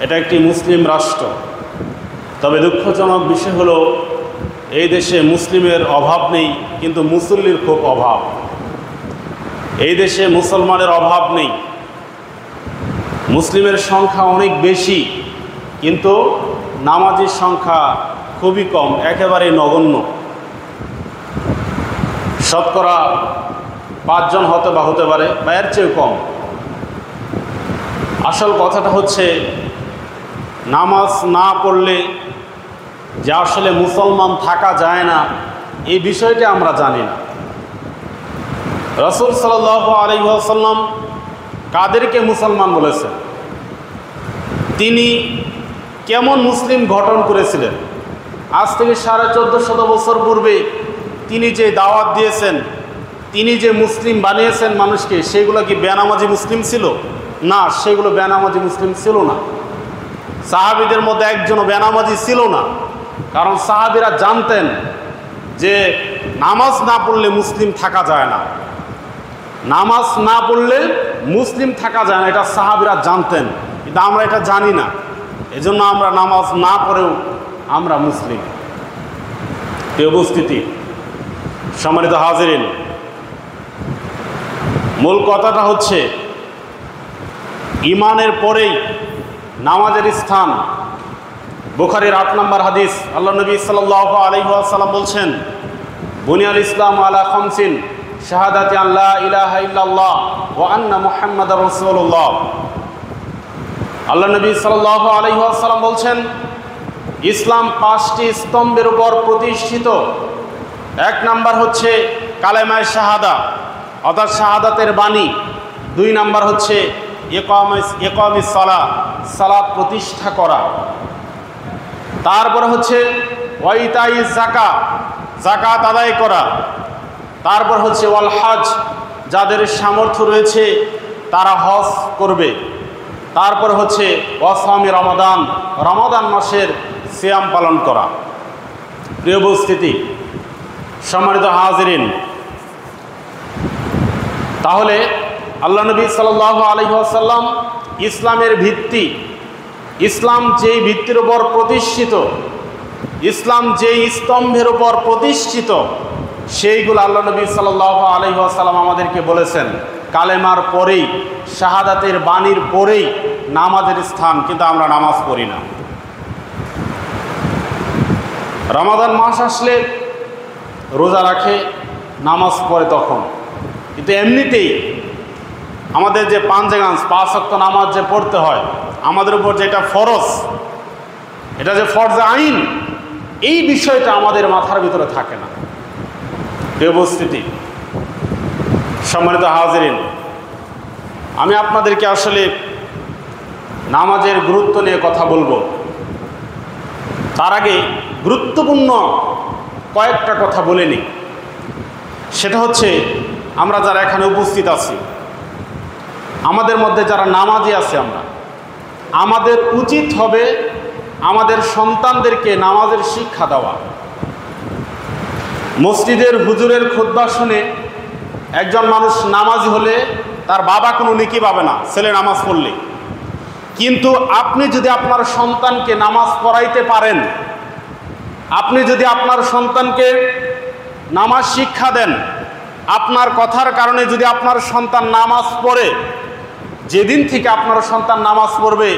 এটা একটি মুসলিম রাষ্ট্র। তবে দুঃখজনক বিষয় হলো এই দেশে মুসলিমের অভাব নেই, কিন্তু মুসল্লির খুব অভাব। এই দেশে মুসলমানের অভাব নেই, মুসলিমের সংখ্যা অনেক বেশি, কিন্তু নামাজির সংখ্যা খুবই কম, একেবারে নগণ্য। শতকরা 5 জন হতে পারে বা এর চেয়েও কম। আসল কথাটা হচ্ছে নামাজ না পড়লে যে আসলে মুসলমান থাকা যায় না, এই বিষয়টা আমরা জানি না। রাসূল সাল্লাল্লাহু আলাইহি ওয়াসাল্লাম কাদেরকে মুসলমান বলেছেন, তিনি কেমন মুসলিম গঠন করেছিলেন, আজ থেকে 1450 বছর পূর্বে তিনি যে দাওয়াত দিয়েছেন, তিনি যে মুসলিম বানিয়েছেন মানুষকে, সেগুলো কি বেনামাজি মুসলিম ছিল? না, সেগুলো বেনামাজি মুসলিম ছিল না। সাহাবীদের মধ্যে একজনও বেনামাজি ছিল না, কারণ সাহাবীরা জানতেন যে নামাজ না পড়লে মুসলিম থাকা যায় না, নামাজ না পড়লে মুসলিম থাকা যায় না, এটা সাহাবীরা জানতেন। কিন্তু আমরা এটা জানি না, এজন্য আমরা নামাজ না পড়েও আমরা মুসলিম। এই উপস্থিতি, সম্মানিত হাজিরিন, মূল কথাটা হচ্ছে ঈমানের পরেই নামাজের স্থান। বুখারীর 8 নম্বর হাদিস, আল্লাহ নবী সাল্লাল্লাহু আলাইহি ওয়াসাল্লাম বলছেন, বুনিয়াল ইসলাম আলা খামসিন শাহাদাতি আল্লা ইলাহা ইল্লাল্লাহ ওয়া আন্না মুহাম্মাদার রাসূলুল্লাহ। আল্লাহ নবী সাল্লাল্লাহু আলাইহি ওয়াসাল্লাম বলছেন, ইসলাম 5টি স্তম্ভের উপর প্রতিষ্ঠিত। 1 নাম্বার হচ্ছে কালেমায়ে শাহাদা, অর্থাৎ শাহাদাতের বাণী। 2 নাম্বার হচ্ছে ইকামিস সালাহ, সালাত প্রতিষ্ঠা করা। তারপরে হচ্ছে ওয়াইতাইজ যাকাত, যাকাত আদায় করা। তারপর হচ্ছে ওয়াল হজ, যাদের সামর্থ্য রয়েছে তারা হজ করবে। তারপর হচ্ছে ওয়াসামি রমাদান, রমাদান মাসের সিয়াম পালন করা। প্রিয় উপস্থিতি, সম্মানিত হাজিরিন, তাহলে আল্লাহ নবী সাল্লাল্লাহু আলাইহি ওয়াসাল্লাম ইসলামের ভিত্তি, ইসলাম যেই ভিত্তির উপর প্রতিষ্ঠিত, ইসলাম যেই স্তম্ভের উপর প্রতিষ্ঠিত, সেইগুলো আল্লাহ নবী সাল্লাল্লাহু আলাইহি ওয়াসাল্লাম আমাদেরকে বলেছেন। কালেমার পরেই, শাহাদাতের বাণীর পরেই নামাজের স্থান, কিন্তু আমরা নামাজ পড়ি না। রমাদান মাস আসলে রোজা রাখে, নামাজ পড়ে তখন, কিন্তু এমনিতেই আমাদের যে 5 ওয়াক্ত নামাজ যে পড়তে হয়, আমাদের উপর যেটা ফরজ, এটা যে ফরজে আইন, এই বিষয়টা আমাদের মাথার ভিতরে থাকে না। উপস্থিতি, সম্মানিত হাজিরিন, আমি আপনাদেরকে আসলে নামাজের গুরুত্ব নিয়ে কথা বলবো। তার আগে গুরুত্বপূর্ণ কয়েকটা কথা বলে নিই। সেটা হচ্ছে, আমরা যারা এখানে উপস্থিত আছি, আমাদের মধ্যে যারা নামাজি আছে, আমাদের উচিত হবে আমাদের সন্তানদেরকে নামাজের শিক্ষা দেওয়া। মসজিদের হুজুরের খুতবা শুনে একজন মানুষ নামাজি হলে তার বাবা কোনো নেকি পাবে না ছেলে নামাজ পড়লে, কিন্তু আপনি যদি আপনার সন্তানকে নামাজ পড়াইতে পারেন, আপনি যদি আপনার সন্তানকে নামাজ শিক্ষা দেন, আপনার কথার কারণে যদি আপনার সন্তান নামাজ পড়ে, যেদিন থেকে আপনার সন্তান নামাজ পড়বে,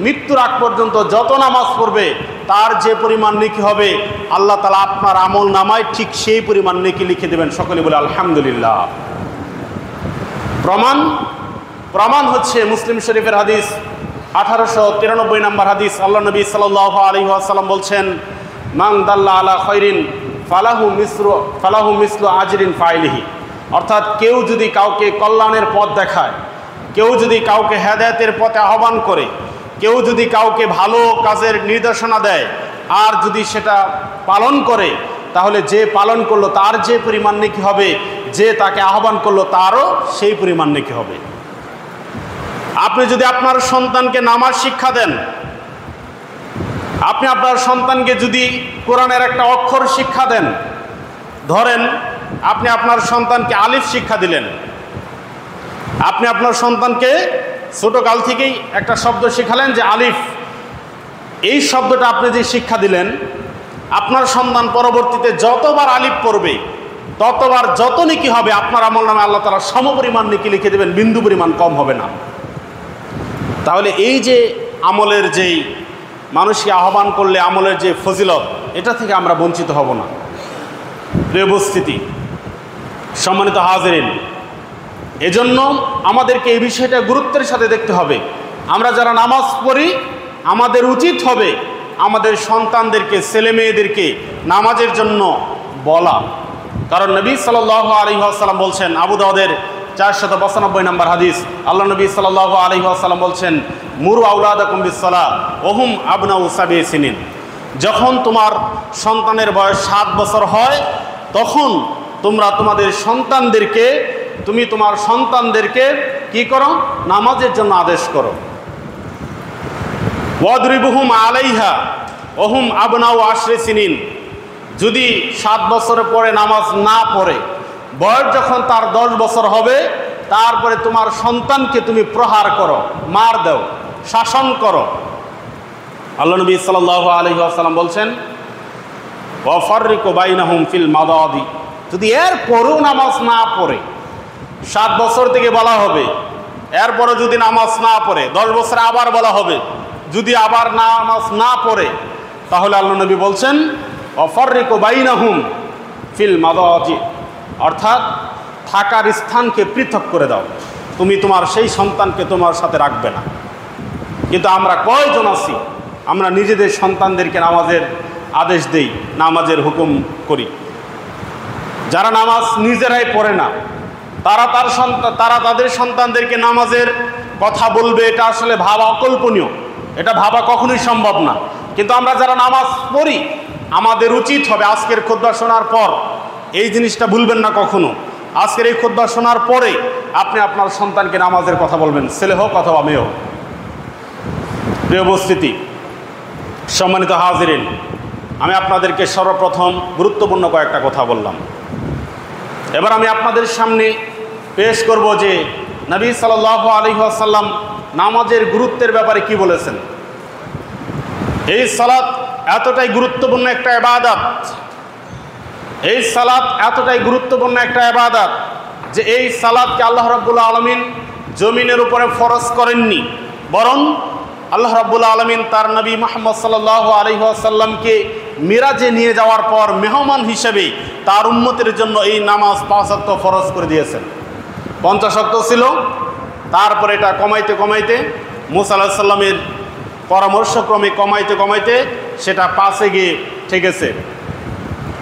মৃত্যুর আগ পর্যন্ত যত নামাজ পড়বে, তার যে পরিমাণ নেকি হবে, আল্লাহ তাআলা আপনার আমল নামায় ঠিক সেই পরিমাণ নেকি লিখে দেবেন। সকলে বলে আলহামদুলিল্লাহ। প্রমাণ হচ্ছে মুসলিম শরীফের হাদিস 1893 নম্বর হাদিস। আল্লাহ নবী সাল্লাল্লাহু আলাইহি ওয়াসাল্লাম বলছেন, মান দাল্লা আলা খায়রিন ফালাহু মিসলু আজরিন ফাইলিহি। অর্থাৎ কেউ যদি কাউকে কল্যাণের পথ দেখায়, কেউ যদি কাউকে হেদায়েতের পথে আহ্বান করে, কেউ যদি কাউকে ভালো কাজের নির্দেশনা দেয়, আর যদি সেটা পালন করে, তাহলে যে পালন করলো তার যে পরিমাণ নেকি হবে, যে তাকে আহ্বান করলো তারও সেই পরিমাণ নেকি হবে। আপনি যদি আপনার সন্তানকে নামাজ শিক্ষা দেন, আপনি আপনার সন্তানকে যদি কোরআনের একটা অক্ষর শিক্ষা দেন, ধরেন আপনি আপনার সন্তানকে আলিফ শিক্ষা দিলেন, আপনি আপনার সন্তানকে ছোটকাল থেকেই একটা শব্দ শেখালেন যে আলিফ, এই শব্দটা আপনি যে শিক্ষা দিলেন, আপনার সন্তান পরবর্তীতে যতবার আলিফ পড়বে ততবার যত নেকি হবে আপনার আমলনামে আল্লাহ তাআলা সমপরিমাণ নেকি লিখে দেবেন, বিন্দু পরিমাণ কম হবে না। তাহলে এই যে আমলের যেই মানুষকে আহ্বান করলে আমলের যে ফজিলত, এটা থেকে আমরা বঞ্চিত হব না। প্রিয় উপস্থিতি, সম্মানিত হাজিরিন, এজন্য আমাদেরকে এই বিষয়টা গুরুত্বের সাথে দেখতে হবে। আমরা যারা নামাজ পড়ি, আমাদের উচিত হবে আমাদের সন্তানদেরকে, ছেলে মেয়েদেরকে নামাজের জন্য বলা। কারণ নবী সাল্লাল্লাহু আলাইহি ওয়াসাল্লাম বলছেন, আবু দাউদের 495 নম্বর হাদিস, আল্লাহ নবী সাল্লাল্লাহু আলাইহি ওয়াসাল্লাম বলছেন, মুরু আওলাদাকুম বিসসালাহ ওয়া হুম আবনাউ সাবঈ সিনিন। যখন তোমার সন্তানের বয়স 7 বছর হয়, তখন তুমি তোমার সন্তানদেরকে কি করো? নামাজের জন্য আদেশ করো। ওয়াদরিবুহুম আলাইহা ওয়া হুম আবনাউ 10 সিনিন। যদি 7 বছরের পরে নামাজ না পড়ে, বয়স যখন তার 10 বছর হবে, তারপরে তোমার সন্তানকে তুমি প্রহার করো, মার দাও, শাসন করো। আল্লাহ নবী সাল্লাল্লাহু আলাইহি ওয়াসাল্লাম বলছেন, ওয়া ফাররিকু বাইনাহুম ফিল মাদাদি। যদি এর পরেও নামাজ না পড়ে, 7 বছর থেকে বলা হবে, এরপরে যদি নামাজ না পড়ে, 10 বছরে আবার বলা হবে, যদি আবার নামাজ না পড়ে, তাহলে আল্লাহ নবী বলছেন, ওয়া ফাররিকু বাইনাহুম ফিল মাদাজি, অর্থাৎ থাকার স্থানকে পৃথক করে দাও, তুমি তোমার সেই সন্তানকে তোমার সাথে রাখবে না। কিন্তু আমরা কয়জন আছি, আমরা নিজেদের সন্তানদেরকে নামাজের আদেশ দেই, নামাজের হুকুম করি। যারা নামাজ নিজেরাই পড়ে না, তারা তাদের সন্তানদেরকে নামাজের কথা বলবে, এটা আসলে ভাবা অকল্পনীয়, এটা ভাবা কখনোই সম্ভব না। কিন্তু আমরা যারা নামাজ পড়ি, আমাদের উচিত হবে আজকের খুতবা শোনার পর, এই জিনিসটা ভুলবেন না কখনো, আজকের এই খুতবা শোনার পরে আপনি আপনার সন্তানকে নামাজের কথা বলবেন, ছেলে হোক অথবা মেয়ে হোক। প্রিয় উপস্থিতি, সম্মানিত হাজিরিন, আমি আপনাদেরকে সর্বপ্রথম গুরুত্বপূর্ণ কয়েকটা কথা বললাম। এবার আমি আপনাদের সামনে পেশ করব যে নবী সাল্লাল্লাহু আলাইহি ওয়াসাল্লাম নামাজের গুরুত্বের ব্যাপারে কি বলেছেন। এই সালাত এতটাই গুরুত্বপূর্ণ একটা ইবাদত, এই সালাত এতটাই গুরুত্বপূর্ণ একটা ইবাদত যে এই সালাতকে আল্লাহ রাব্বুল আলামিন জমিনের উপরে ফরজ করেননি, বরং আল্লাহ রাব্বুল আলামিন তার নবী মুহাম্মদ সাল্লাল্লাহু আলাইহি ওয়াসাল্লামকে মিরাজে নিয়ে যাওয়ার পর মেহমান হিসেবে তার উম্মতের জন্য এই নামাজ 5 ওয়াক্ত ফরজ করে দিয়েছেন। 50 ওয়াক্ত ছিল, তারপরে এটা কমাইতে কমাইতে মুসা আলাইহিস সালামের পরামর্শক্রমে কমাইতে সেটা 5-এ গিয়ে ঠেকেছে।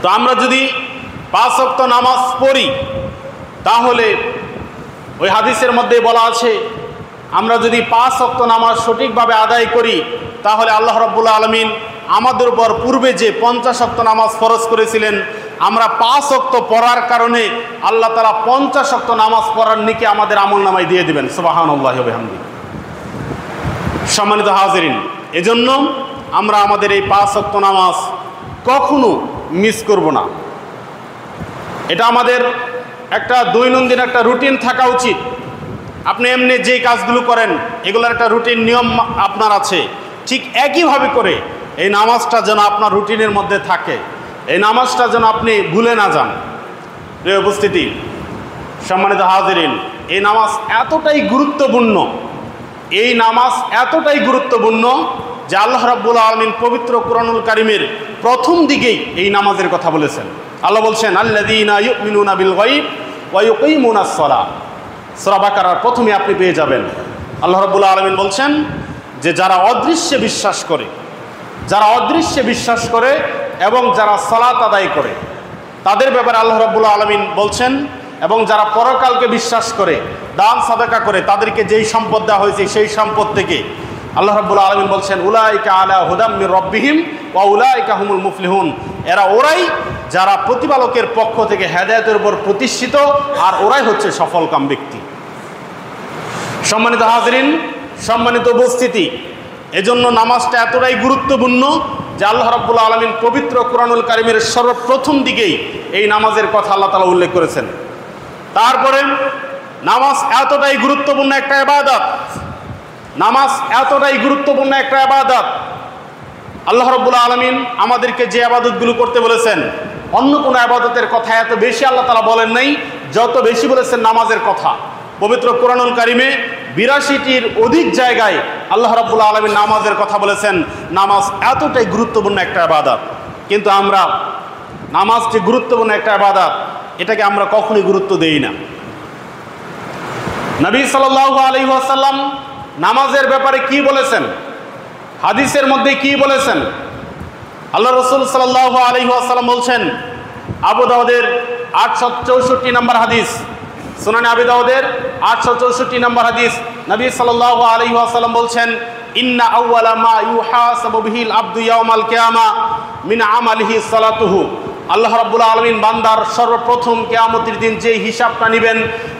তো আমরা যদি 5 ওয়াক্ত নামাজ পড়ি, তাহলে ওই হাদিসের মধ্যে বলা আছে, আমরা যদি 5 ওয়াক্ত নামাজ সঠিকভাবে আদায় করি, তাহলে আল্লাহ রাব্বুল আলামিন আমাদের উপর পূর্বে যে 50 ওয়াক্ত নামাজ ফরজ করেছিলেন, আমরা 5 ওয়াক্ত পড়ার কারণে আল্লাহ তাআলা 50 ওয়াক্ত নামাজ পড়ার নেকি আমাদের আমলনামায় দিয়ে দিবেন। সুবহানাল্লাহি ওয়া বিহামদিহি। সম্মানিত হাজিরিন, এজন্য আমরা আমাদের এই 5 ওয়াক্ত নামাজ কখনো মিস করব না। এটা আমাদের একটা দৈনন্দিন একটা রুটিন থাকা উচিত। আপনি এমনি যেই কাজগুলো করেন, এগুলোর একটা রুটিন নিয়ম আপনার আছে, ঠিক একইভাবে করে এই নামাজটা যেন আপনার রুটিনের মধ্যে থাকে, এই নামাজটা যেন আপনি ভুলে না যান। প্রিয় উপস্থিতি, সম্মানিত হাজিরিন, এই নামাজ এতটাই গুরুত্বপূর্ণ, এই নামাজ এতটাই গুরুত্বপূর্ণ যে আল্লাহ রাব্বুল আলামিন পবিত্র কোরআনুল কারীমের প্রথম দিকেই এই নামাজের কথা বলেছেন। আল্লাহ বলছেন, আল্লাযীনা ইউমিনুনা বিল গায়ব ওয়া ইউকিমুনাস সালাহ। সূরা বাকারার প্রথমে আপনি পেয়ে যাবেন, আল্লাহ রাব্বুল আলামিন বলছেন যে যারা অদৃশ্যে বিশ্বাস করে এবং যারা সালাত আদায় করে, তাদের ব্যাপারে আল্লাহ রাব্বুল আলামিন বলছেন, এবং যারা পরকালকে বিশ্বাস করে, দান সাদাকা করে, তাদেরকে যেই সম্পদ দেওয়া হয়েছে সেই সম্পদ থেকে আল্লাহ রাব্বুল আলামিন বলছেন, উলাইকা আলা হুদাম মির রাব্বিহিম ওয়া উলাইকা হুমুল মুফলিহুন। ওরাই যারা প্রতিপালকের পক্ষ থেকে হেদায়েতের উপর প্রতিষ্ঠিত, আর ওরাই হচ্ছে সফলকাম ব্যক্তি। সম্মানিত হাজিরিন, সম্মানিত উপস্থিতি, এজন্য নামাজটা এতটাই গুরুত্বপূর্ণ যে আল্লাহ রাব্বুল আলামিন পবিত্র কোরআনুল কারীমের সর্বপ্রথম দিকেই এই নামাজের কথা আল্লাহ তাআলা উল্লেখ করেছেন। তারপরে নামাজ এতটাই গুরুত্বপূর্ণ একটা ইবাদত, নামাজ এতটাই গুরুত্বপূর্ণ একটা ইবাদত আল্লাহ রাব্বুল আলামিন আমাদেরকে যে ইবাদতগুলো করতে বলেছেন, অন্য কোনো ইবাদতের কথা এত বেশি আল্লাহ তাআলা বলেন নাই যত বেশি বলেছেন নামাজের কথা। পবিত্র কোরআনুল কারিমে ৮২টির অধিক জায়গায় আল্লাহ রাব্বুল আলামিন নামাজের কথা বলেছেন। নামাজ এতটাই গুরুত্বপূর্ণ একটা ইবাদত, কিন্তু আমরা নামাজ যে গুরুত্বপূর্ণ একটা ইবাদত, এটাকে আমরা কখনোই গুরুত্ব দেই না। নবী সাল্লাল্লাহু আলাইহি ওয়াসাল্লাম নামাজের ব্যাপারে কি বলেছেন, হাদিসের মধ্যে কি বলেছেন? আল্লাহ রাসূল সাল্লাল্লাহু আলাইহি ওয়াসাল্লাম বলছেন, আবু দাউদের ৮৬৪ নম্বর হাদিস, সুনানে আবি দাউদের ৮৬৪ নম্বর হাদিস, নবী সাল্লাল্লাহু আলাইহি ওয়াসাল্লাম বলছেন, ইন্না আউওয়ালা মা ইউহাসাবু বিহিল আবদু ইয়াউমাল কিয়ামা মিন আমালিহি সালাতুহু। আল্লাহ রাব্বুল আলামিন বান্দার সর্বপ্রথম কিয়ামতের দিন যে হিসাবটা নেবেন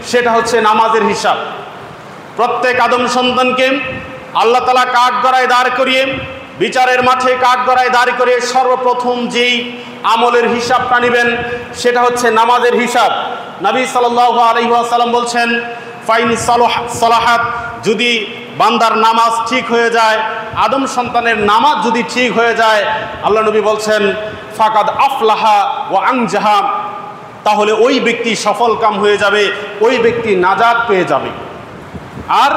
সেটা হচ্ছে নামাজের হিসাব। প্রত্যেক আদম সন্তানকে আল্লাহ তাআলা কাঠগড়ায় দাঁড় করিয়ে, বিচারের মাঠে কাঠগড়ায় দাঁড় করিয়ে সর্বপ্রথম যেই আমলের হিসাবটা নেবেন সেটা হচ্ছে নামাজের হিসাব। নবী সাল্লাল্লাহু আলাইহি ওয়াসাল্লাম বলছেন, ফাইন সালাহাত, যদি বান্দার নামাজ ঠিক হয়ে যায়, আদম সন্তানের নামাজ যদি ঠিক হয়ে যায়, আল্লাহ নবী বলছেন, ফাকাদ আফলাহা ওয়া আনজাহা, তাহলে ওই ব্যক্তি সফল কাম হয়ে যাবে, ওই ব্যক্তি নাজাত পেয়ে যাবে। আর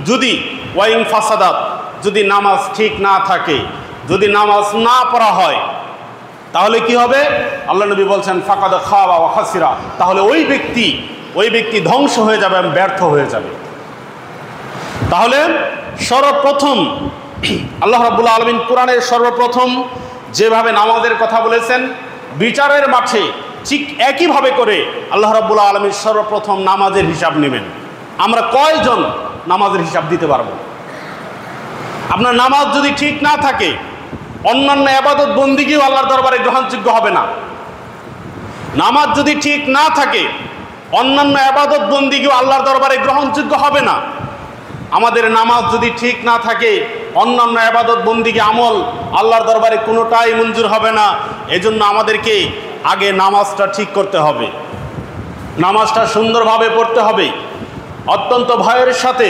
যদি ওয়াইন ফাসাদাত, যদি নামাজ ঠিক না থাকে, যদি নামাজ না পড়া হয়, তাহলে কি হবে? আল্লাহ নবী বলছেন, ফাকাদ খাবা ওয়া খাসিরা, তাহলে ওই ব্যক্তি ধ্বংস হয়ে যাবে, ব্যর্থ হয়ে যাবে। তাহলে সর্বপ্রথম আল্লাহ রাব্বুল আলামিন কোরআনের সর্বপ্রথম যেভাবে নামাজের কথা বলেছেন, বিচারের মাঠে ঠিক একইভাবে করে আল্লাহ রাব্বুল আলামিন সর্বপ্রথম নামাজের হিসাব নেবেন। আমরা কয়জন নামাজের হিসাব দিতে পারবো? আপনার নামাজ যদি ঠিক না থাকে, অন্যান্য ইবাদত বন্দিগিও আল্লাহর দরবারে গ্রহণযোগ্য হবে না। নামাজ যদি ঠিক না থাকে, অন্যান্য ইবাদত বন্দিগিও আল্লাহর দরবারে গ্রহণযোগ্য হবে না। আমাদের নামাজ যদি ঠিক না থাকে, অন্যান্য ইবাদত বন্দিগি আমল আল্লাহর দরবারে কোনোটাই মঞ্জুর হবে না। এজন্য আমাদেরকে আগে নামাজটা ঠিক করতে হবে, নামাজটা সুন্দরভাবে পড়তে হবে, অত্যন্ত ভয়ের সাথে,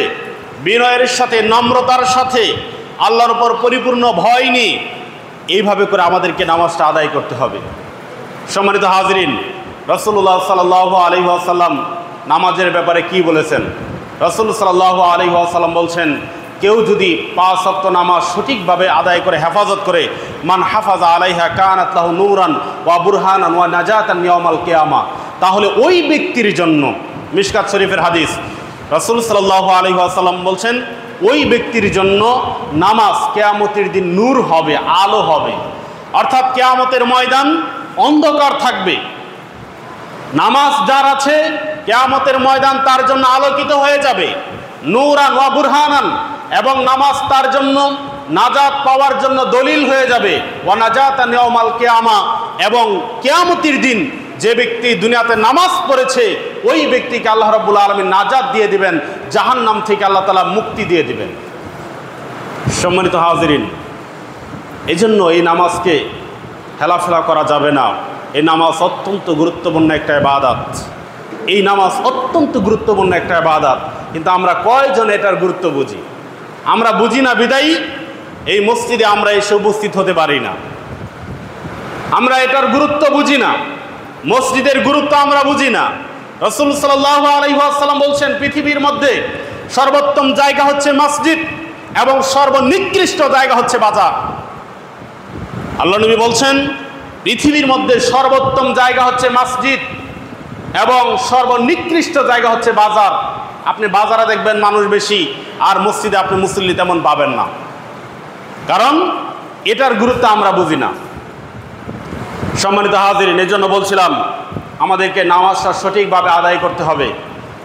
বিনয়ের সাথে, নম্রতার সাথে, আল্লাহর উপর পরিপূর্ণ ভয় নিয়ে এইভাবে করে আমাদেরকে নামাজটা আদায় করতে হবে। সম্মানিত হাজরিন, রাসূলুল্লাহ সাল্লাল্লাহু আলাইহি ওয়াসাল্লাম নামাজের ব্যাপারে কি বলেছেন? রাসূল সাল্লাল্লাহু আলাইহি ওয়াসাল্লাম বলছেন, কেউ যদি ৫ ওয়াক্ত নামাজ সঠিকভাবে আদায় করে হেফাজত করে, মান হাফাজা আলাইহা কানাত লাহু নূরান ওয়া বুরহানান ওয়া নাজাতান ইয়াউমাল কিয়ামা, তাহলে ওই ব্যক্তির জন্য, মিশকাত শরীফের হাদিস, রাসূল সাল্লাল্লাহু আলাইহি ওয়াসাল্লাম বলছেন, ওই ব্যক্তির জন্য নামাজ কিয়ামতের দিন নূর হবে, আলো হবে। অর্থাৎ কিয়ামতের ময়দান অন্ধকার থাকবে, নামাজ যার আছে কিয়ামতের ময়দান তার জন্য আলোকিত হয়ে যাবে, নূরান ওয়া বুরহানান, এবং নামাজ তার জন্য নাজাত পাওয়ার জন্য দলিল হয়ে যাবে, ওয়া নাজাতান ইয়াউমাল কিয়ামা, এবং কিয়ামতের দিন যে ব্যক্তি দুনিয়াতে নামাজ পড়েছে ওই ব্যক্তিকে আল্লাহ রাব্বুল আলামিন নাজাত দিয়ে দিবেন, জাহান্নাম থেকে আল্লাহ তাআলা মুক্তি দিয়ে দিবেন। সম্মানিত হাজিরিন, এজন্য এই নামাজকে হেলাফেলা করা যাবে না। এই নামাজ অত্যন্ত গুরুত্বপূর্ণ একটা ইবাদত, এই নামাজ অত্যন্ত গুরুত্বপূর্ণ একটা ইবাদত, কিন্তু আমরা কয়জন এটার গুরুত্ব বুঝি? আমরা বুঝি না বিদায়ী এই মসজিদে আমরা এসে উপস্থিত হতে পারি না। আমরা এটার গুরুত্ব বুঝি না, মসজিদের গুরুত্ব আমরা বুঝি না। রাসূল সাল্লাল্লাহু আলাইহি ওয়াসাল্লাম বলছেন, পৃথিবীর মধ্যে সর্বোত্তম জায়গা হচ্ছে মসজিদ এবং সর্বনিকৃষ্ট জায়গা হচ্ছে বাজার। আল্লাহ নবী বলছেন, পৃথিবীর মধ্যে সর্বোত্তম জায়গা হচ্ছে মসজিদ এবং সর্বনিকৃষ্ট জায়গা হচ্ছে বাজার। আপনি বাজারে দেখবেন মানুষ বেশি, আর মসজিদে আপনি মুসল্লি তেমন পাবেন না, কারণ এটার গুরুত্ব আমরা বুঝি না। সম্মানিত হাজিরিন, এজন্য বলছিলাম আমাদেরকে নামাজটা সঠিকভাবে আদায় করতে হবে।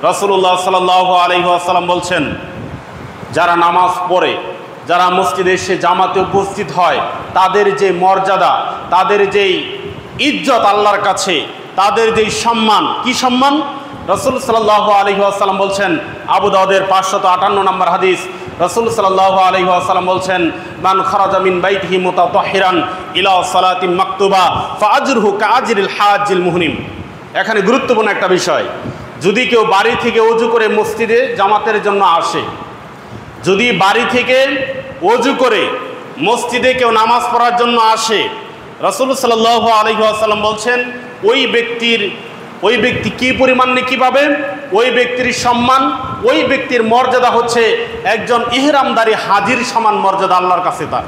রাসূলুল্লাহ সাল্লাল্লাহু আলাইহি ওয়াসাল্লাম বলছেন, যারা নামাজ পড়ে, যারা মসজিদে এসে জামাতে উপস্থিত হয়, তাদের যে মর্যাদা, তাদের যেই ইজ্জত আল্লাহর কাছে, তাদের যেই সম্মান, কি সম্মান? রাসূল সাল্লাল্লাহু আলাইহি ওয়াসাল্লাম বলছেন, আবু দাউদের ৫৫৮ নম্বর হাদিস, রাসূল সাল্লাল্লাহু আলাইহি ওয়াসাল্লাম বলছেন, মান খারাজা মিন বাইতিহি মুতাতাহহিরান ইলা সালাতিন মাকতুবা ফাআজরুহু কাআজরিল হাজ্জিল মুহরিম। এখানে গুরুত্বপূর্ণ একটা বিষয়, যদি কেউ বাড়ি থেকে ওযু করে মসজিদে জামাতের জন্য আসে, যদি বাড়ি থেকে ওযু করে মসজিদে কেউ নামাজ পড়ার জন্য আসে, রাসূল সাল্লাল্লাহু আলাইহি ওয়াসাল্লাম বলছেন ওই ব্যক্তি কি পরিমাণ নেকি পাবে? ওই ব্যক্তির সম্মান, ওই ব্যক্তির মর্যাদা হচ্ছে একজন ইহরামদারী হাজির সমান মর্যাদা আল্লাহর কাছে তার।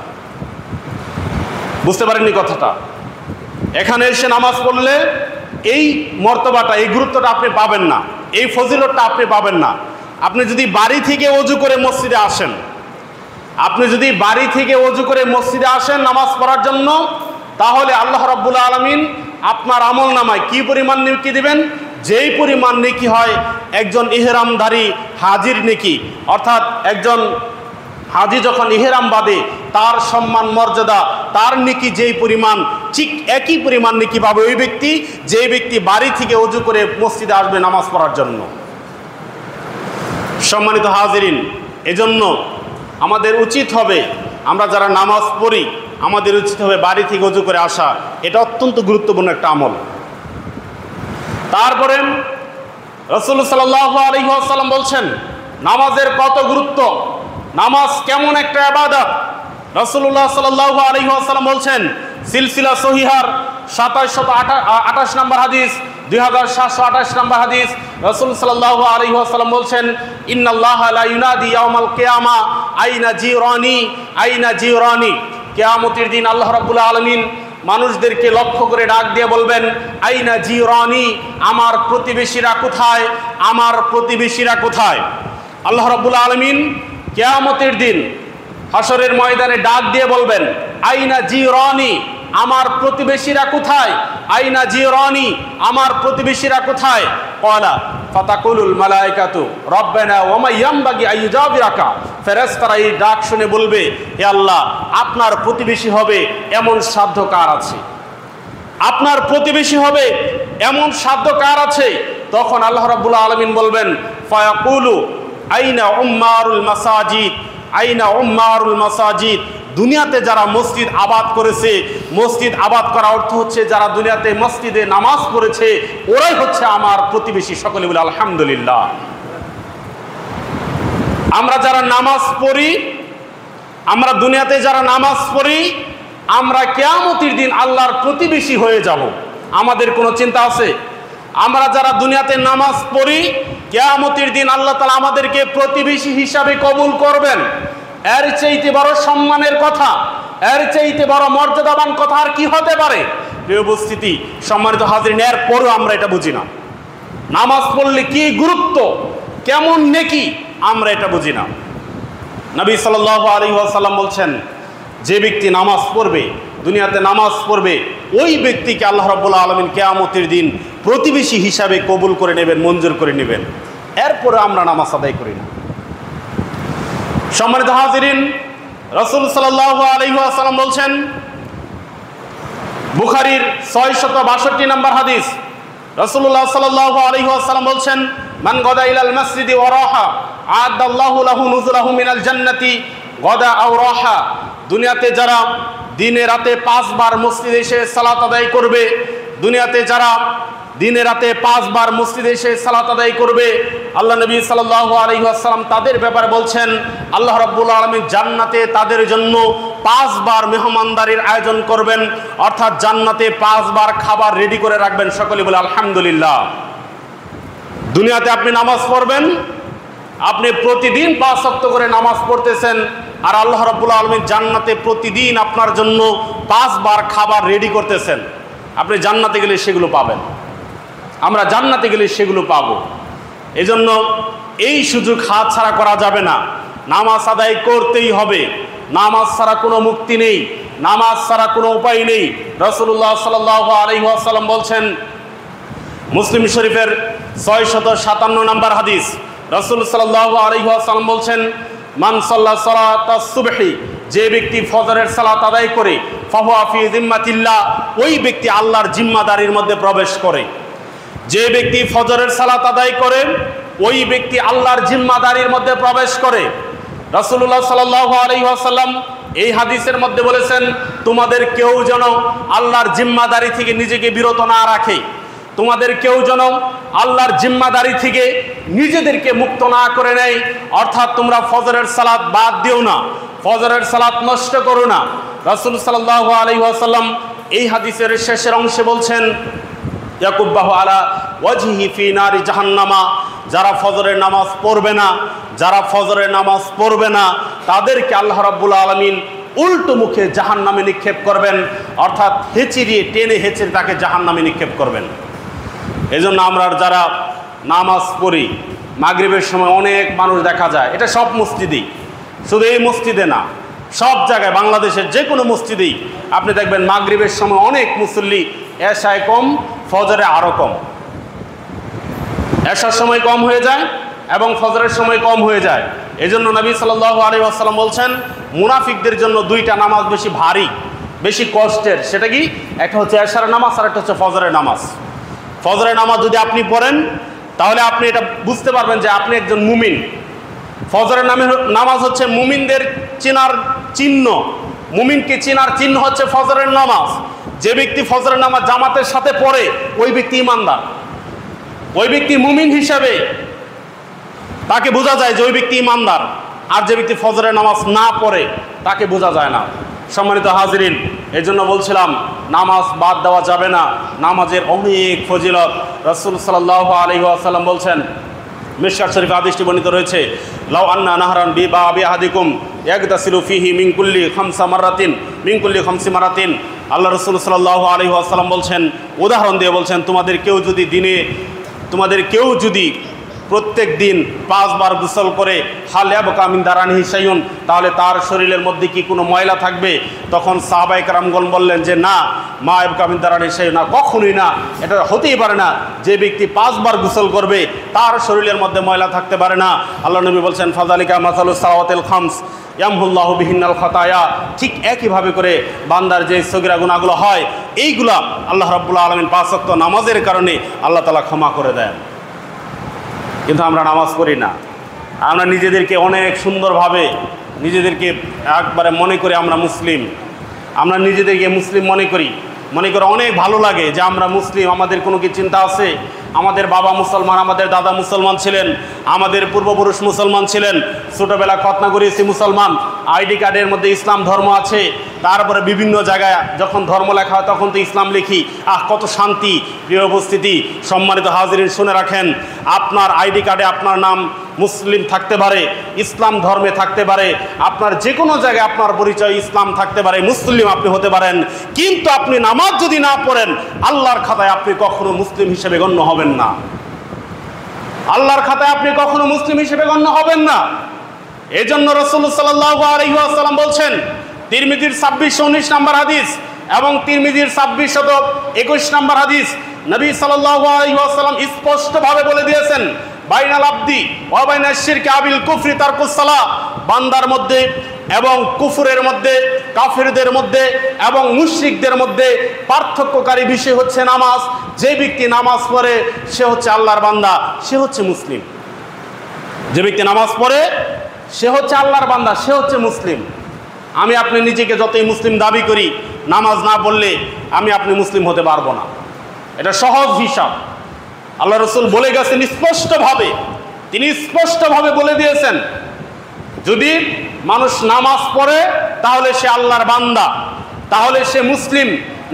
বুঝতে পারেননি কথাটা? এখানে এসে নামাজ পড়লে এই মর্তবাটা, এই গুরুত্বটা আপনি পাবেন না, এই ফজিলতটা আপনি পাবেন না। আপনি যদি বাড়ি থেকে ওযু করে মসজিদে আসেন, নামাজ পড়ার জন্য, তাহলে আল্লাহ রাব্বুল আলামিন আপনার আমল নামায় কি পরিমাণ নেকি দিবেন? যেই পরিমাণ নেকি হয় একজন ইহরামধারী হাজির নেকি, অর্থাৎ একজন হাজি যখন ইহরাম বাঁধে তার সম্মান মর্যাদা, তার নেকি যেই পরিমাণ, ঠিক একই পরিমাণ নেকি পাবে ওই ব্যক্তি, যেই ব্যক্তি বাড়ি থেকে ওযু করে মসজিদে আসবে নামাজ পড়ার জন্য। সম্মানিত হাজিরিন, এজন্য আমাদের উচিত হবে, আমরা যারা নামাজ পড়ি আমাদের উচিত হবে বাড়ি থেকে ওযু করে আসা। এটা অত্যন্ত গুরুত্বপূর্ণ একটা আমল। তারপরে রাসূল সাল্লাল্লাহু আলাইহি ওয়াসাল্লাম বলছেন নামাজের কত গুরুত্ব, নামাজ কেমন একটা ইবাদত। রাসূলুল্লাহ সাল্লাল্লাহু আলাইহি ওয়াসাল্লাম বলছেন, সিলসিলা সহিহার 2728 নম্বর হাদিস, 2728 নম্বর হাদিস, রাসূল সাল্লাল্লাহু আলাইহি ওয়াসাল্লাম বলছেন, ইন্নাল্লাহা লা ইউনাদি ইয়াওমাল কিয়ামা আইনা জিরানি আইনা জিরানি। কিয়ামতের দিন আল্লাহ রাব্বুল আলামিন মানুষদেরকে লক্ষ্য করে ডাক দিয়ে বলবেন, আইনা জিরানি, আমার প্রতিবেশীরা কোথায়, আমার প্রতিবেশীরা কোথায়। আল্লাহ রাব্বুল আলামিন কিয়ামতের দিন হাসরের ময়দানে ডাক দিয়ে বলবেন, আইনা জিরানি, আমার প্রতিবেশীরা কোথায়, আইনা জিরানি, আমার প্রতিবেশীরা কোথায়। ক্বালা ফাতাকুলুল মালায়েকাতু রব্বানা ওয়া মা ইয়ামবাগি আইয়ুজাবিরাকা। ফেরেশতারা এই ডাক শুনে বলবে, হে আল্লাহ, আপনার প্রতিবেশী হবে এমন সাধ্য কার আছে, আপনার প্রতিবেশী হবে এমন সাধ্য কার আছে। তখন আল্লাহ রাব্বুল আলামিন বলবেন, ফায়াকুলু আইনা উম্মারুল মাসাজিদ, আইনা উম্মারুল মাসাজিদ। দুনিয়াতে যারা মসজিদ আবাদ করেছে, মসজিদ আবাদ করা অর্থ হচ্ছে যারা দুনিয়াতে মসজিদে নামাজ পড়েছে, ওরাই হচ্ছে আমার প্রতিবেশী। সকলে বলে আলহামদুলিল্লাহ। আমরা যারা নামাজ পড়ি, আমরা দুনিয়াতে যারা নামাজ পড়ি, আমরা কিয়ামতের দিন আল্লাহর প্রতিবেশী হয়ে যাব। আমাদের কোনো চিন্তা আছে? আমরা যারা দুনিয়াতে নামাজ পড়ি, কিয়ামতের দিন আল্লাহ তাআলা আমাদেরকে প্রতিবেশী হিসাবে কবুল করবেন। এর চাইতে বড় সম্মানের কথা, এর চাইতে বড় মর্যাদাবান কথা আর কি হতে পারে? প্রিয় উপস্থিতি, সম্মানিত হাজিরিন, এরপরও আমরা এটা বুঝি না। নামাজ পড়লে কি গুরুত্ব, কেমন নেকি, আমরা এটা বুঝি না। নবী সাল্লাল্লাহু আলাইহি ওয়াসাল্লাম বলছেন, যে ব্যক্তি নামাজ পড়বে, দুনিয়াতে নামাজ পড়বে, ওই ব্যক্তিকে আল্লাহ রাব্বুল আলামিন কিয়ামতের দিন প্রতিবেশী হিসাবে কবুল করে নেবেন, মঞ্জুর করে নেবেন। এরপরে আমরা নামাজ আদায় করি না। সম্মানিত হাজিরিন, রাসূল সাল্লাল্লাহু আলাইহি ওয়াসাল্লাম বলছেন, বুখারীর 662 নম্বর হাদিস, রাসূলুল্লাহ সাল্লাল্লাহু আলাইহি ওয়াসাল্লাম বলছেন, মান গাদা ইলাল মসজিদি ওয়া রাহা আ'আদাল্লাহু লাহু নুজুলাহু মিনাল জান্নাতি গাদা আও রাহা। দুনিয়াতে যারা দিনে রাতে 5 বার মসজিদে এসে সালাত আদায় করবে, দুনিয়াতে যারা দিনে রাতে 5 বার মসজিদে এসে সালাত আদায় করবে, আল্লাহ নবী সাল্লাল্লাহু আলাইহি ওয়াসাল্লাম তাদের ব্যাপারে বলছেন, আল্লাহ রাব্বুল আলামিন জান্নাতে তাদের জন্য 5 বার মেহমানদারির আয়োজন করবেন, অর্থাৎ জান্নাতে 5 বার খাবার রেডি করে রাখবেন। সকলে বলে আলহামদুলিল্লাহ। দুনিয়াতে আপনি নামাজ পড়বেন, আপনি প্রতিদিন 5 ওয়াক্ত করে নামাজ পড়তেছেন, আর আল্লাহ রাব্বুল আলামিন জান্নাতে প্রতিদিন আপনার জন্য 5 বার খাবার রেডি করতেছেন। আপনি জান্নাতে গেলে সেগুলো পাবেন, আমরা জান্নাতে গেলে সেগুলো পাবো। এজন্য এই সুযোগ হাতছাড়া করা যাবে না। নামাজ আদায় করতেই হবে, নামাজ ছাড়া কোনো মুক্তি নেই, নামাজ ছাড়া কোনো উপায় নেই। রাসূলুল্লাহ সাল্লাল্লাহু আলাইহি ওয়াসাল্লাম বলছেন, মুসলিম শরীফের 657 নম্বর হাদিস, রাসূল সাল্লাল্লাহু আলাইহি ওয়াসাল্লাম বলছেন, মান সাল্লা সালাতাস সুবহি, যে ব্যক্তি ফজরের সালাত আদায় করে, ফাহুয়া ফি জিম্মাতিল্লাহ, ওই ব্যক্তি আল্লাহর জিম্মাদারির মধ্যে প্রবেশ করে। যে ব্যক্তি ফজরের সালাত আদায় করে, ওই ব্যক্তি আল্লাহর জিম্মাদারির মধ্যে প্রবেশ করে। রাসূলুল্লাহ সাল্লাল্লাহু আলাইহি ওয়াসাল্লাম এই হাদিসের মধ্যে বলেছেন, তোমাদের কেউ যেন আল্লাহর জিম্মাদারি থেকে নিজেকে বিরত না রাখে, তোমাদের কেউ যেন আল্লাহর জিম্মাদারি থেকে নিজেদেরকে মুক্ত না করে নেয়। অর্থাৎ তোমরা ফজরের সালাত বাদ দিও না, ফজরের সালাত নষ্ট করো না। রাসূল সাল্লাল্লাহু আলাইহি ওয়াসাল্লাম এই হাদিসের শেষের অংশে বলছেন, ইয়াকুব্বাহু আলা ওয়াজহি ফি নারি জাহান্নামা, যারা ফজরের নামাজ পড়বে না, যারা ফজরের নামাজ পড়বে না তাদেরকে আল্লাহ রাব্বুল আলামিন উল্টো মুখে জাহান্নামে নিক্ষেপ করবেন, অর্থাৎ হেঁচিয়ে টেনে হেঁচড়ে তাকে জাহান্নামে নিক্ষেপ করবেন। এজন্য আমরা যারা নামাজ পড়ি মাগরিবের সময় অনেক মানুষ দেখা যায়, এটা সব মসজিদেই, শুধু এই মসজিদে না, সব জায়গায় বাংলাদেশের যে কোনো মসজিদেই আপনি দেখবেন মাগরিবের সময় অনেক মুসল্লি, এশায় কম, ফজরে আরও কম। এশার সময় কম হয়ে যায় এবং ফজরের সময় কম হয়ে যায়। এজন্য নবী সাল্লাল্লাহু আলাইহি ওয়াসাল্লাম বলছেন, মুনাফিকদের জন্য দুইটা নামাজ বেশি ভারী, বেশি কষ্টের। সেটা কি? একটা হচ্ছে এশার নামাজ আর একটা হচ্ছে ফজরের নামাজ। ফজরের নামাজ যদি আপনি পড়েন তাহলে আপনি এটা বুঝতে পারবেন যে আপনি একজন মুমিন। ফজরের নামাজ হচ্ছে মুমিনদের চেনার চিহ্ন, মুমিনকে চেনার চিহ্ন হচ্ছে ফজরের নামাজ। যে ব্যক্তি ফজরের নামাজ জামাতের সাথে পড়ে ওই ব্যক্তি ঈমানদার, ওই ব্যক্তি মুমিন হিসাবে তাকে বোঝা যায় যে ওই ব্যক্তি ঈমানদার। আর যে ব্যক্তি ফজরের নামাজ না পড়ে তাকে বোঝা যায় না। সম্মানিত হাজিরিন, এই জন্য বলছিলাম নামাজ বাদ দেওয়া যাবে না, নামাজের অনেক ফজিলত। রাসূল সাল্লাল্লাহু আলাইহি ওয়াসাল্লাম বলছেন, মিশকাত শরীফে হাদিসটি বর্ণিত রয়েছে, লাউ আন্না নাহরান বিবাবি আহাদিকুম ইয়াগতাসিলু ফিহি মিন কুল্লি খামসি মারাতিন। আল্লাহ রাসূল সাল্লাল্লাহু আলাইহি ওয়াসাল্লাম বলছেন, উদাহরণ দিয়ে বলছেন, তোমাদের কেউ যদি প্রত্যেক দিন 5 বার গোসল করে হাল ইয়াবকা মিন দারানিহি শাইউন, তাহলে তার শরীরের মধ্যে কি কোনো ময়লা থাকবে? তখন সাহাবায়ে কেরামগণ বললেন যে না, মা ইয়াবকা মিন দারানিহি শাইউন, না, কখনোই না, এটা হতেই পারে না। যে ব্যক্তি 5 বার গোসল করবে তার শরীরের মধ্যে ময়লা থাকতে পারে না। আল্লাহ নবী বলছেন, ফাযালিকা মাসালুস সালাওয়াতিল খামস ইয়ামহুল্লাহু বিহিন্নাল খাতায়া। ঠিক একইভাবে করে বান্দার যে সগীরা গুনাহগুলো হয় এইগুলা আল্লাহ রাব্বুল আলামিন 5 ওয়াক্ত নামাজের কারণে আল্লাহ তাআলা ক্ষমা করে দেন। কিন্তু আমরা নামাজ পড়ি না। আমরা নিজেদেরকে অনেক সুন্দরভাবে নিজেদেরকে একবারে মনে করি আমরা মুসলিম, আমরা নিজেদেরকে মুসলিম মনে করে অনেক ভালো লাগে যে আমরা মুসলিম। আমাদের কোনো কি চিন্তা আছে? আমাদের বাবা মুসলমান, আমাদের দাদা মুসলমান ছিলেন, আমাদের পূর্বপুরুষ মুসলমান ছিলেন, ছোটোবেলা খতনা করিয়েছি মুসলমান, আইডি কার্ডের মধ্যে ইসলাম ধর্ম আছে, তারপরে বিভিন্ন জায়গায় যখন ধর্ম লেখা হয় তখন তো ইসলাম লিখি। কত শান্তি। প্রিয় উপস্থিতি, সম্মানিত হাজিরিন, শুনে রাখেন, আপনার আইডি কার্ডে আপনার নাম মুসলিম থাকতে পারে, ইসলাম ধর্মে থাকতে পারে, আপনার যে কোনো জায়গায় আপনার পরিচয় ইসলাম থাকতে পারে, মুসলিম আপনি হতে পারেন, কিন্তু আপনি নামাজ যদি না পড়েন আল্লাহর খাতায় আপনি কখনো মুসলিম হিসেবে গণ্য হবেন না। আল্লাহর খাতায় আপনি কখনো মুসলিম হিসেবে গণ্য হবেন না। এজন্য রাসূলুল্লাহ সাল্লাল্লাহু আলাইহি ওয়াসাল্লাম বলছেন, তিরমিজির 2619 নম্বর হাদিস এবং তিরমিজির 2621 নম্বর হাদিস, নবী সাল্লাল্লাহু আলাইহি ওয়াসাল্লাম স্পষ্টভাবে বলে দিয়েছেন, বাইনাল আবদি ওয়া বাইনাশ শিরকি আবিল কুফরি তারকুস সালাহ। বান্দার মধ্যে এবং কুফরের মধ্যে, কাফিরদের মধ্যে এবং মুশরিকদের মধ্যে পার্থক্যকারী বিষয় হচ্ছে নামাজ। যে ব্যক্তি নামাজ পড়ে সে হচ্ছে আল্লাহর বান্দা, সে হচ্ছে মুসলিম। যে ব্যক্তি নামাজ পড়ে সে হচ্ছে আল্লাহর বান্দা, সে হচ্ছে মুসলিম। আমি আপনি নিজেকে যতই মুসলিম দাবি করি, নামাজ না পড়লে আমি আপনি মুসলিম হতে পারবো না। এটা সহজ হিসাব। আল্লাহ রাসূল বলে গেছেন স্পষ্টভাবে, তিনি স্পষ্টভাবে বলে দিয়েছেন, যদি মানুষ নামাজ পড়ে তাহলে সে আল্লাহর বান্দা, তাহলে সে মুসলিম।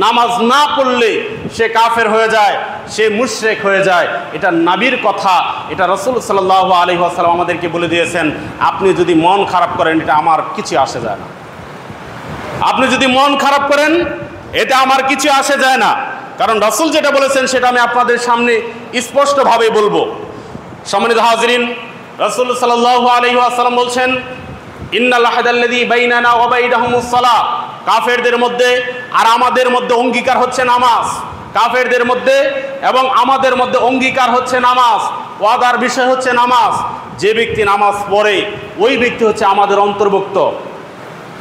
নামাজ না পড়লে সে কাফের হয়ে যায়, সে মুশরিক হয়ে যায়। এটা নবীর কথা, এটা রাসূল সাল্লাল্লাহু আলাইহি ওয়াসাল্লাম আমাদেরকে বলে দিয়েছেন। আপনি যদি মন খারাপ করেন এটা আমার কিছু আসে যায় না। আপনি যদি মন খারাপ করেন এটা আমার কিছু আসে যায় না, কারণ রাসূল যেটা বলেছেন সেটা আমি আপনাদের সামনে স্পষ্টভাবে বলবো। সম্মানিত হাজিরিন, রাসূল সাল্লাল্লাহু আলাইহি ওয়াসাল্লাম বলছেন, ইন্নাল আহাদাল্লাযী বাইনানা ওয়া বাইনাহুমুস সালাহ। কাফেরদের মধ্যে আর আমাদের মধ্যে অঙ্গীকার হচ্ছে নামাজ। কাফেরদের মধ্যে এবং আমাদের মধ্যে অঙ্গীকার হচ্ছে নামাজ, ওয়াদার বিষয় হচ্ছে নামাজ। যে ব্যক্তি নামাজ পড়ে ওই ব্যক্তি হচ্ছে আমাদের অন্তর্ভুক্ত।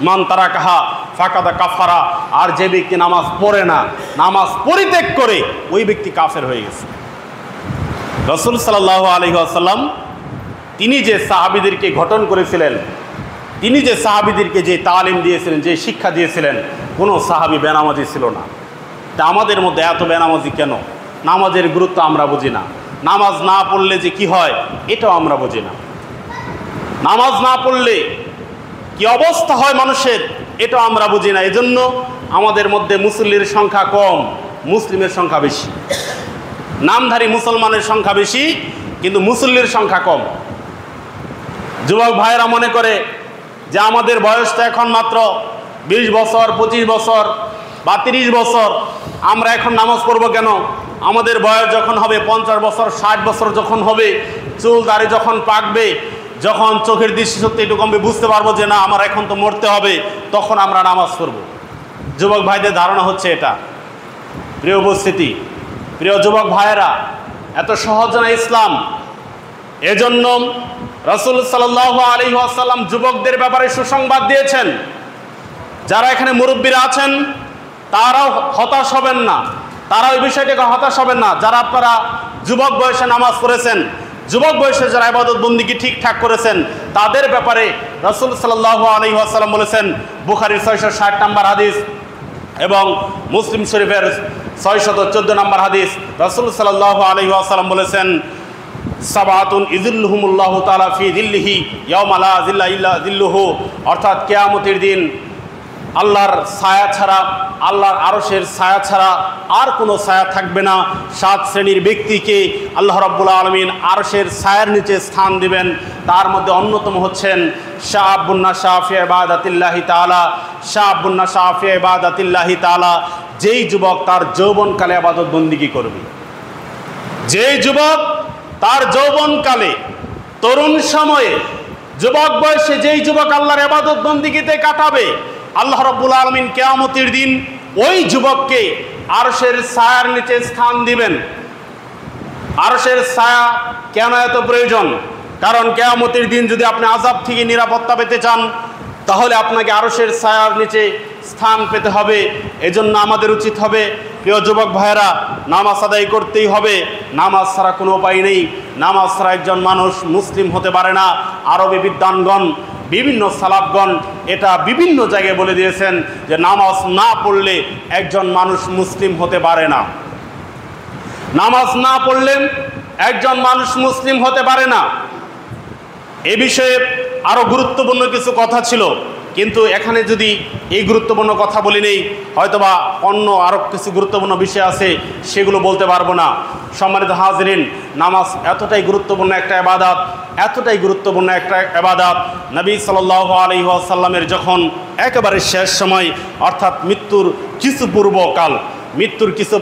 মান তারাকাহা ফাকাদ কাফারা। আর যে ব্যক্তি নামাজ পড়ে না, নামাজ পরিত্যাগ করে, ওই ব্যক্তি কাফের হয়ে গেছে। রাসূল সাল্লাল্লাহু আলাইহি ওয়াসাল্লাম তিনি যে সাহাবীদেরকে গঠন করেছিলেন, তিনি যে সাহাবীদেরকে যে তালিম দিয়েছিলেন, যে শিক্ষা দিয়েছিলেন, কোনো সাহাবী বেনামাজি ছিল না। তা আমাদের মধ্যে এত বেনামাজি কেন? নামাজের গুরুত্ব আমরা বুঝি না। নামাজ না পড়লে যে কি হয় এটাও আমরা বুঝি না। নামাজ না পড়লে কি অবস্থা হয় মানুষের, এটা আমরা বুঝি না। এজন্য আমাদের মধ্যে মুসল্লির সংখ্যা কম, মুসলিমের সংখ্যা বেশি। নামধারী মুসলমানের সংখ্যা বেশি, কিন্তু মুসল্লির সংখ্যা কম। যুবক ভাইয়েরা মনে করে যে আমাদের বয়সটা এখন মাত্র 20 বছর, 25 বছর বা 30 বছর, আমরা এখন নামাজ পড়বো কেন? আমাদের বয়স যখন হবে 50 বছর, 60 বছর যখন হবে, চুল দাড়ি যখন পাকবে, যখন চোখের দৃষ্টিশক্তি একটু কমবে, বুঝতে পারবো যে না, আমার এখন তো মরতে হবে, তখন আমরা নামাজ পড়ব। যুবক ভাইদের ধারণা হচ্ছে এটা। প্রিয় উপস্থিতি, প্রিয় যুবক ভাইয়েরা, এত সহজ না ইসলাম। এজন্য রাসূল সাল্লাল্লাহু আলাইহি ওয়াসাল্লাম যুবকদের ব্যাপারে সুসংবাদ দিয়েছেন। যারা এখানে মুরব্বীরা আছেন তারাও হতাশ হবেন না, তারা ওই বিষয়টাকে হতাশ হবেন না। যারা আপনারা যুবক বয়সে নামাজ পড়েছেন, যুবক বয়সে যারা ইবাদত বন্দেগী ঠিকঠাক করেছেন, তাদের ব্যাপারে রাসূল সাল্লাল্লাহু আলাইহি ওয়াসাল্লাম বলেছেন, বুখারীর 660 নম্বর হাদিস এবং মুসলিম শরীফের 614 নম্বর হাদিস, রাসূল সাল্লাল্লাহু আলাইহি ওয়াসাল্লাম বলেছেন, সাবাতুন ইযিল্লুহুমুল্লাহু তাআলা ফি যিল্লিহি ইয়াওমা লা যিল্লা ইল্লা যিল্লুহু, অর্থাৎ কিয়ামতের দিন আল্লাহর ছায়া ছাড়া, আল্লাহর আরশের ছায়া ছাড়া আর কোনো ছায়া থাকবে না। 7 শ্রেণীর ব্যক্তিকে আল্লাহ রাব্বুল আলামিন আরশের ছায়ার নিচে স্থান দিবেন। তার মধ্যে অন্যতম হচ্ছেন শাআবুন নাশা ফি ইবাদাতিল্লাহি তাআলা, শাআবুন নাশা ফি ইবাদাতিল্লাহি তাআলা, যেই যুবক তার যৌবনকালে ইবাদত বন্দেগী করবে, যেই যুবক তার যৌবনকালে, তরুণ সময়ে, যুবক বয়সে যেই যুবক আল্লাহর ইবাদত বন্দেগীতে কাটাবে, আল্লাহ রাব্বুল আলামিন কিয়ামতের দিন ওই যুবককে আরশের ছায়ার নিচে স্থান দিবেন। আরশের ছায়া কেন এত প্রয়োজন? কারণ কিয়ামতের দিন যদি আপনি আযাব থেকে নিরাপত্তা পেতে চান, তাহলে আপনাকে আরশের ছায়ার নিচে স্থান পেতে হবে। এজন্য আমাদের উচিত হবে, প্রিয় যুবক ভাইয়েরা, নামাজ আদায় করতেই হবে। নামাজ ছাড়া কোনো উপায় নেই। নামাজ ছাড়া একজন মানুষ মুসলিম হতে পারে না। আরবি বিদ্বানগণ, বিভিন্ন সালাফগণ এটা বিভিন্ন জায়গায় বলে দিয়েছেন যে নামাজ না পড়লে একজন মানুষ মুসলিম হতে পারে না। নামাজ না পড়লে একজন মানুষ মুসলিম হতে পারে না। এ বিষয়ে আরও গুরুত্বপূর্ণ কিছু কথা ছিল, কিন্তু এখানে যদি এই গুরুত্বপূর্ণ কথা বলি নেই, হয়তোবা অন্য আরও কিছু গুরুত্বপূর্ণ বিষয় আছে, সেগুলো বলতে পারবো না। সম্মানিত হাজরিন, নামাজ এতটাই গুরুত্বপূর্ণ একটা ইবাদত, এতটাই গুরুত্বপূর্ণ একটা ইবাদত, নবী সাল্লাল্লাহু আলাইহি ওয়াসাল্লামের যখন একেবারে শেষ সময়, অর্থাৎ মৃত্যুর কিছু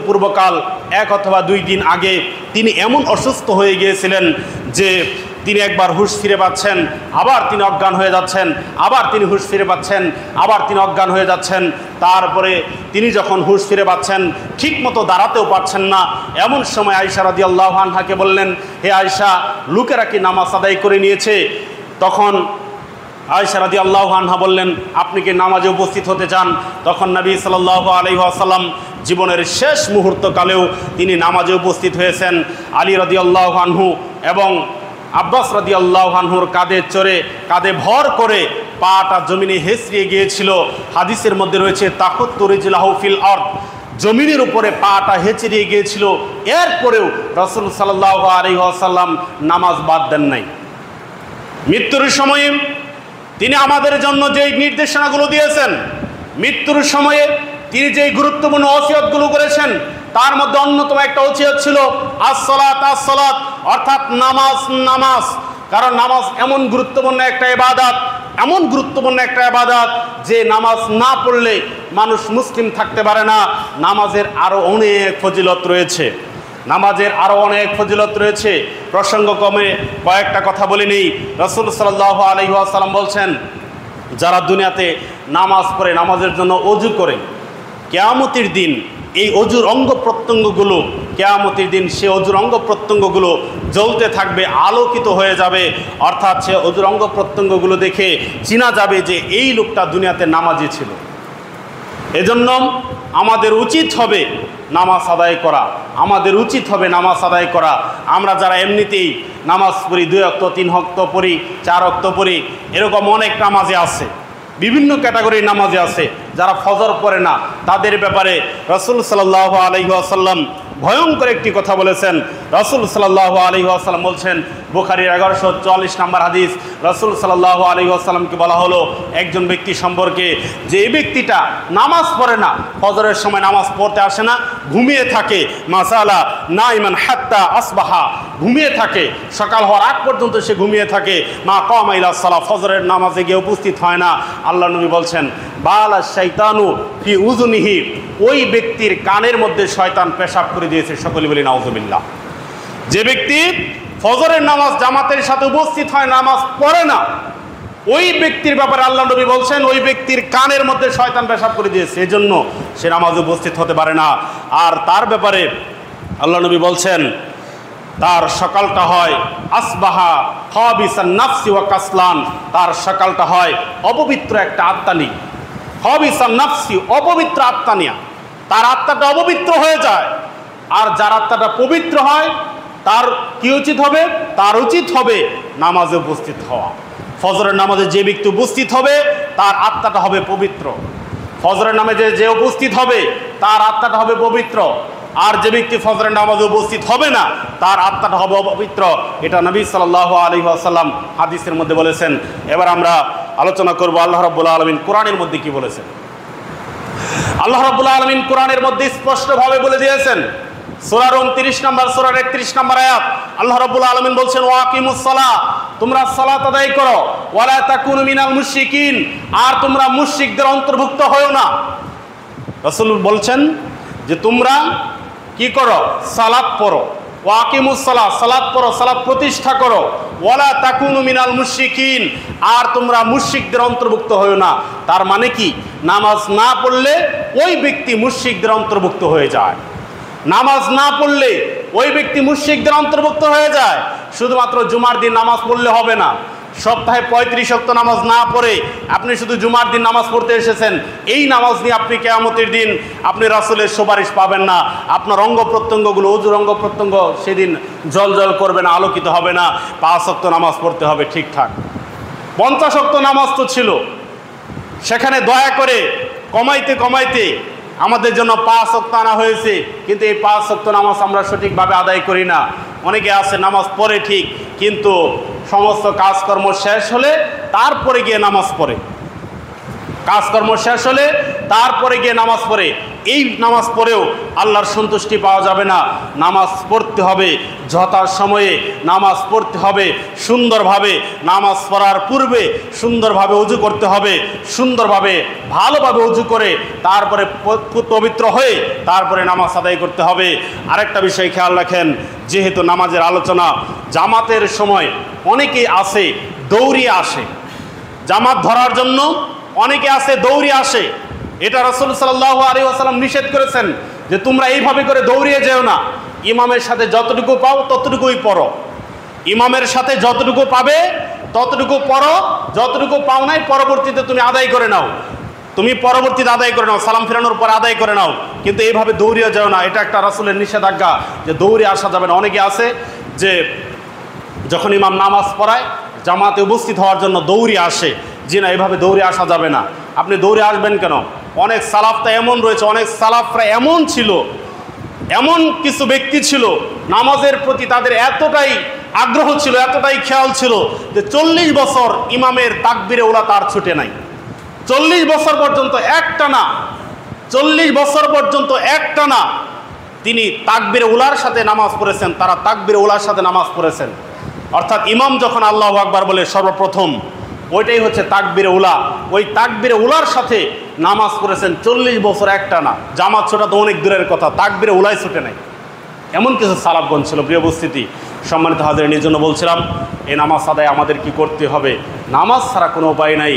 পূর্বকাল 1 অথবা 2 দিন আগে তিনি এমন অসুস্থ হয়ে গিয়েছিলেন যে তিনি একবার হুঁশ ফিরে পাচ্ছেন, আবার তিনি অজ্ঞান হয়ে যাচ্ছেন, আবার তিনি হুঁশ ফিরে পাচ্ছেন, আবার তিনি অজ্ঞান হয়ে যাচ্ছেন। তারপরে তিনি যখন হুঁশ ফিরে পাচ্ছেন, ঠিকমতো দাঁড়াতেও পারছেন না। এমন সময় আয়েশা রাদিয়াল্লাহু আনহাকে বললেন, হে আয়েশা, লোকেরা কি নামাজ আদায় করে নিয়েছে? তখন আয়েশা রাদিয়াল্লাহু আনহা বললেন, আপনি কি নামাজে উপস্থিত হতে চান? তখন নবী সাল্লাল্লাহু আলাইহি ওয়াসাল্লাম জীবনের শেষ মুহূর্তকালেও তিনি নামাজে উপস্থিত হয়েছেন। আলী রাদিয়াল্লাহু আনহু এবং আব্বাস রাদিয়াল্লাহু আনহুর কাঁধে ভর করে পাটা জমিনে হেঁচড়িয়ে গিয়েছিল। হাদিসের মধ্যে রয়েছে তাকুত্তু রিজলাহু ফিল আরদ, জমিনের উপরে পাটা হেঁচড়িয়ে গিয়েছিল। এরপরেও রাসূল সাল্লাল্লাহু আলাইহি ওয়াসাল্লাম নামাজ বাদ দেন নাই। মৃত্যুর সময়ে তিনি আমাদের জন্য যেই নির্দেশনাগুলো দিয়েছেন, মৃত্যুর সময়ে তিনি যেই গুরুত্বপূর্ণ ওসিয়তগুলো করেছেন, তার মধ্যে অন্যতম একটা ওসিয়ত ছিল আস-সালাত আস-সালাত, অর্থাৎ নামাজ। কারণ নামাজ এমন গুরুত্বপূর্ণ একটা ইবাদত, যে নামাজ না পড়লে মানুষ মুসলিম থাকতে পারে না। নামাজের আরও অনেক ফজিলত রয়েছে, প্রসঙ্গক্রমে কয়েকটা কথা বলে নেই। রাসূল সাল্লাল্লাহু আলাইহি ওয়াসাল্লাম বলছেন, যারা দুনিয়াতে নামাজ পড়ে, নামাজের জন্য ওযু করে, কিয়ামতের দিন এই অজুর অঙ্গ প্রত্যঙ্গগুলো, কিয়ামতের দিন সে অজুর অঙ্গ প্রত্যঙ্গগুলো জ্বলতে থাকবে, আলোকিত হয়ে যাবে। অর্থাৎ সে অজুর অঙ্গ প্রত্যঙ্গগুলো দেখে চেনা যাবে যে এই লোকটা দুনিয়াতে নামাজি ছিল। এজন্য আমাদের উচিত হবে নামাজ আদায় করা। আমরা যারা এমনিতেই নামাজ পড়ি, 2 ওয়াক্ত 3 ওয়াক্ত পড়ি, 4 ওয়াক্ত পড়ি, এরকম অনেক নামাজে আছে, বিভিন্ন ক্যাটাগরির নামাজে আছে। যারা ফজর পড়ে না তাদের ব্যাপারে রাসূল সাল্লাল্লাহু আলাইহি ওয়াসাল্লাম ভয়ঙ্কর একটি কথা বলেছেন। রাসূল সাল্লাল্লাহু আলাইহি ওয়াসাল্লাম বলছেন, বুখারীর 1144 নম্বর হাদিস, রাসূল সাল্লাল্লাহু আলাইহি ওয়াসাল্লামকে বলা হলো একজন ব্যক্তি সম্পর্কে যে এই ব্যক্তিটা নামাজ পড়ে না, ফজরের সময় নামাজ পড়তে আসে না, ঘুমিয়ে থাকে, মাসালা নাইমান হাত্তা আসবাহা, ঘুমিয়ে থাকে, সকাল হওয়ার আগ পর্যন্ত সে ঘুমিয়ে থাকে, মা কামা ইলা সালাহ, ফজরের নামাজে গিয়ে উপস্থিত হয় না। আল্লাহ নবী বলছেন, বালা শাইতানু ফি উযুনিহি, ওই ব্যক্তির কানের মধ্যে শয়তান পেশাব করে দিয়েছে। সকলে বলি নাউযুবিল্লাহ। যে ব্যক্তি ফজরের নামাজ জামাতের সাথে উপস্থিত হয়, নামাজ পড়ে না, ওই ব্যক্তির ব্যাপারে আল্লাহ নবী বলছেন ওই ব্যক্তির কানের মধ্যে শয়তান পেশাব করে দিয়েছে, এজন্য সে নামাজে উপস্থিত হতে পারে না। আর তার ব্যাপারে আল্লাহ নবী বলছেন তার সকালটা হয় আসবাহা খাবিসান নাফসি ওয়া কাসলান, তার সকালটা হয় অপবিত্র একটা আত্মা নিয়ে। খাবিসান নাফসি, অপবিত্র আত্মা নিয়ে, তার আত্মাটা অপবিত্র হয়ে যায়। আর যার আত্মাটা পবিত্র হয় তার কি উচিত হবে? তার উচিত হবে নামাজে উপস্থিত হওয়া। ফজরের নামাজে যে ব্যক্তি উপস্থিত হবে তার আত্মাটা হবে পবিত্র। ফজরের নামাজে যে উপস্থিত হবে তার আত্মাটা হবে পবিত্র। আর যে ব্যক্তি ফজরের নামাজে উপস্থিত হবে না তার আত্মাটা হবে অপবিত্র। এটা নবী সাল্লাল্লাহু আলাইহি ওয়াসাল্লাম হাদিসের মধ্যে বলেছেন। এবার আমরা আলোচনা করব আল্লাহ রাব্বুল আলামিন কোরআনের মধ্যে কি বলেছেন। আল্লাহ রাব্বুল আলামিন কোরআনের মধ্যে স্পষ্টভাবে বলে দিয়েছেন, সূরা 29 নম্বর, সূরা 31 নম্বর আয়াত, আল্লাহ রাব্বুল আলামিন বলছেন, ওয়াকিমুস সালাহ, তোমরা সালাত আদায় করো, ওয়ালা তাকুনু মিনাল মুশরিকিন, আর তোমরা মুশরিকদের অন্তর্ভুক্ত হও না। রাসূল বলছেন যে তোমরা কি করো? সালাত পড়ো। ওয়াকিমুস সালাহ, সালাত পড়ো, সালাত প্রতিষ্ঠা করো। ওয়ালা তাকুনু মিনাল মুশরিকিন, আর তোমরা মুশরিকদের অন্তর্ভুক্ত হও না। তার মানে কি? নামাজ না পড়লে ওই ব্যক্তি মুশরিকদের অন্তর্ভুক্ত হয়ে যায়। নামাজ না পড়লে ওই ব্যক্তি মুশরিকদের অন্তর্ভুক্ত হয়ে যায়। শুধুমাত্র জুমার দিন নামাজ পড়লে হবে না। সপ্তাহে 35 ওয়াক্ত নামাজ না পড়ে আপনি শুধু জুমার দিন নামাজ পড়তে এসেছেন, এই নামাজ নিয়ে আপনি কিয়ামতের দিন আপনি রাসূলের সুপারিশ পাবেন না। আপনার অঙ্গ প্রত্যঙ্গগুলো, অজুর অঙ্গ প্রত্যঙ্গ সেদিন জল করবে না, আলোকিত হবে না। 5 ওয়াক্ত নামাজ পড়তে হবে ঠিকঠাক। 50 ওয়াক্ত নামাজ তো ছিল, সেখানে দয়া করে কমাইতে আমাদের জন্য 5 ওয়াক্ত আনা হয়েছে, কিন্তু এই 5 ওয়াক্ত নামাজ আমরা সঠিকভাবে আদায় করি না। অনেকে আছে নামাজ পড়ে ঠিক, কিন্তু সমস্ত কাজকর্ম শেষ হলে তারপরে গিয়ে নামাজ পড়ে, কাজকর্ম শেষ হলে তারপরে গিয়ে নামাজ পড়ে। এই নামাজ পড়েও আল্লাহর সন্তুষ্টি পাওয়া যাবে না। নামাজ পড়তে হবে যথা সময়ে, নামাজ পড়তে হবে সুন্দরভাবে। নামাজ পড়ার পূর্বে সুন্দরভাবে ওযু করতে হবে, সুন্দরভাবে ভালোভাবে ওযু করে তারপরে পবিত্র হয়ে তারপরে নামাজ আদায় করতে হবে। আরেকটা বিষয় খেয়াল রাখেন, যেহেতু নামাজের আলোচনা, জামাতের সময় অনেকেই আসে দৌড়িয়ে আসে, জামাত ধরার জন্য অনেকে আসে দৌড়িয়ে আসে। এটা রাসূল সাল্লাল্লাহু আলাইহি ওয়াসাল্লাম নিষেধ করেছেন যে তোমরা এইভাবে করে দৌড়িয়ে যেও না। ইমামের সাথে যতটুকু পাও ততটুকুই পড়ো, ইমামের সাথে যতটুকু পাবে ততটুকু পড়ো, যতটুকু পাও নাই পরবর্তীতে তুমি আদায় করে নাও, তুমি পরবর্তীতে আদায় করে নাও, সালাম ফেরানোর পর আদায় করে নাও, কিন্তু এইভাবে দৌড়িয়ে যাও না। এটা একটা রাসূলের নিষেধাজ্ঞা যে দৌড়ে আসা যাবে না। অনেকে আছে যে যখন ইমাম নামাজ পড়ায় জামাতে উপস্থিত হওয়ার জন্য দৌড়ে আসে, জি না, এভাবে দৌড়ে আসা যাবে না। আপনি দৌড়ে আসবেন কেন? অনেক সালাফটা এমন রয়েছে, অনেক সালাফরা এমন ছিল, এমন কিছু ব্যক্তি ছিল নামাজের প্রতি তাদের এতটাই আগ্রহ ছিল, এতটাই খেয়াল ছিল যে 40 বছর ইমামের তাকবীরে উলা তার ছুটে নাই। 40 বছর পর্যন্ত একটানা, 40 বছর পর্যন্ত একটানা তিনি তাকবীরে উলার সাথে নামাজ পড়েছেন, তারা তাকবীরে উলার সাথে নামাজ পড়েছেন। অর্থাৎ ইমাম যখন আল্লাহু আকবার বলে সর্বপ্রথম, ওইটাই হচ্ছে তাকবীরে উলা। ওই তাকবীরে উলার সাথে নামাজ পড়েছেন 40 বছর একটানা। জামাত ছোটা তো অনেক দূরের কথা, তাকবীরে উলাই ছুটে নাই। এমন কিছু সালাফগণ ছিল। প্রিয় উপস্থিতি, সম্মানিত হাজিরিন, এই জন্য বলছিলাম এই নামাজ আদায় আমাদের কি করতে হবে? নামাজ ছাড়া কোনো উপায় নাই।